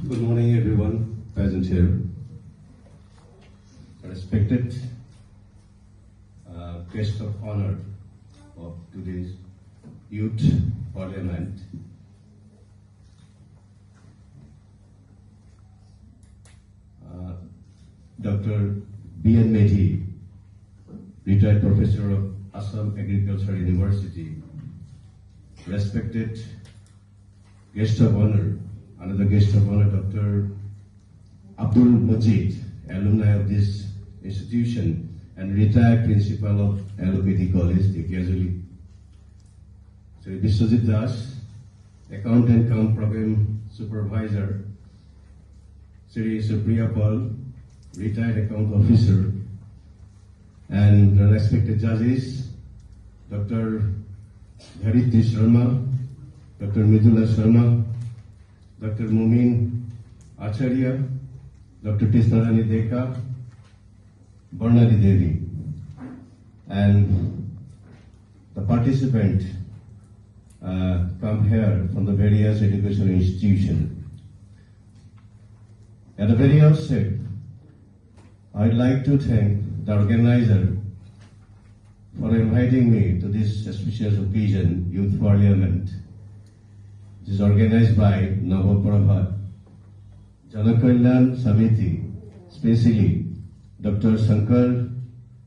Good morning, everyone present here. Respected guest of honor of today's Youth Parliament, Dr. B.N. Medhi, retired professor of Assam Agriculture University. Respected guest of honor, another guest of honor, Dr. Abdul Majid, alumni of this institution and retired principal of Allopathy College, Dhekhiajuli. So Biswajit Das, accountant cum program supervisor, Sri Supriya Pal, retired account officer, and respected judges, Dr. Dhariti Sharma, Dr. Midula Sharma, Dr. Mumin Acharya, Dr. Tisnarani Deka, Barnari Devi, and the participant come here from the various educational institutions. At the very outset, I'd like to thank the organizer for inviting me to this auspicious occasion, Youth Parliament. It is organized by Navaprabhat Janakalyan Samiti, especially Dr. Shankar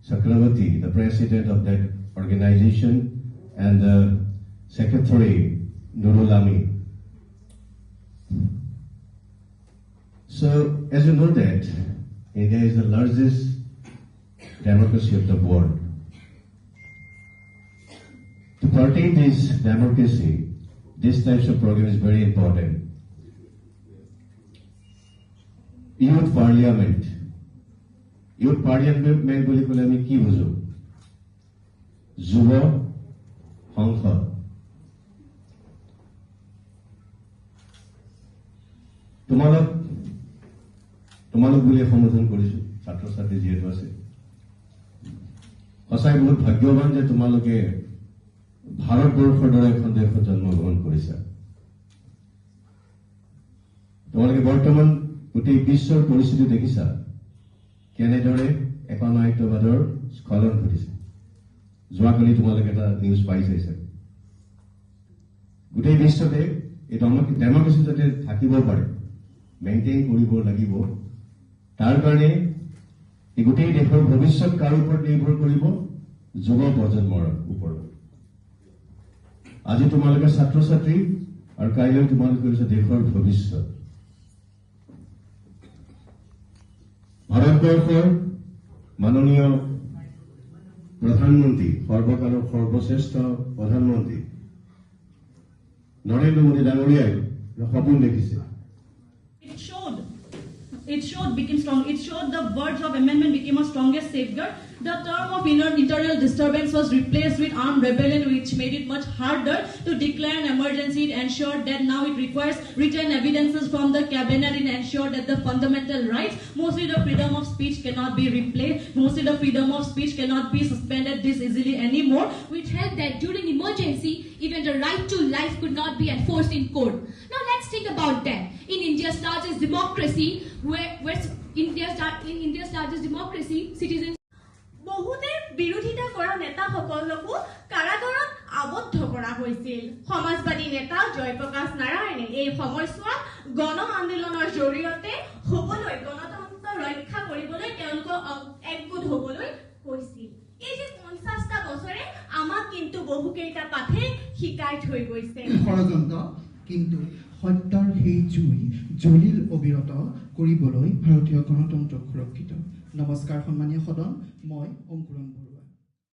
Sakravati, the president of that organization, and the secretary Nurulami. So, as you know that India is the largest democracy of the world. To protect this democracy, this type of program is very important. Youth Parliament. Youth Parliament boli kole ami ki bujo? Juva Hongkong. তোমালোক বুলি সম্বোধন কৰিছো ছাত্ৰ ছাত্ৰী যিহেতু আছে সঁচাই বহুত ভাগ্যৱান যে তোমালোকে ভাৰতবৰ্ষৰ দৰে এখন দেশত জন্মগ্ৰহণ কৰিছা তোমালোকে বৰ্তমান গোটেই বিশ্বৰ পৰিস্থিতি দেখিছা কেনেদৰে একনায়কবাদৰ স্খলন ঘটিছে যোৱাকালি তোমালোকে এটা নিউজ পাইছে গোটেই বিশ্বতে এই ডেমক্ৰেচি যাতে থাকিব পাৰে মেইনটেইন কৰিব লাগিব তাৰ কাৰণে এই গোটেই দেশৰ ভৱিষ্যত কাৰ ওপৰত নিৰ্ভৰ কৰিব যুৱ প্ৰজন্মৰ ওপৰত আজি তোমালোকে ছাত্ৰ ছাত্ৰী আৰু কাইলৈ তোমালোকে হৈছে দেশৰ ভৱিষ্যত ভাৰতবৰ্ষৰ মাননীয় প্ৰধানমন্ত্ৰী সৰ্বকালৰ সৰ্বশ্ৰেষ্ঠ প্ৰধানমন্ত্ৰী নৰেন্দ্ৰ মোদী ডাঙৰীয়াই সপোন দেখিছে It showed the words of amendment became a strongest safeguard. The term of internal disturbance was replaced with armed rebellion, which made it much harder to declare an emergency. It ensured that now it requires written evidences from the cabinet. It ensured that the fundamental rights, mostly the freedom of speech, cannot be replaced. Mostly the freedom of speech cannot be suspended this easily anymore. Which held that during emergency, even the right to life could not be enforced in court. Now let's think about that. In India's largest democracy, India's largest democracy, citizens বহুতে বিৰোধিতা কৰা নেতাসকলকো কাৰাগাৰত আবদ্ধ কৰা হৈছিল সমাজবাদী নেতা জয়প্ৰকাশ নাৰায়ণে এই সময়ছোৱাত গণ আন্দোলনৰ জৰিয়তে হ'বলৈ গণতন্ত্ৰ ৰক্ষা কৰিবলৈ তেওঁলোকক একগোট হ'বলৈ কৈছিল এই যে 50টা বছৰে আমাক কিন্তু বহুকেইটা পাঠে শিকাই থৈ গৈছে ষড়যন্ত্ৰ কিন্তু সত্যৰ সেই জুই জ্বলিল অবিৰত কৰিবলৈ ভাৰতীয় গণতন্ত্ৰ সুৰক্ষিত নমস্কাৰ সন্মানীয় সদন মই অংকুৰণ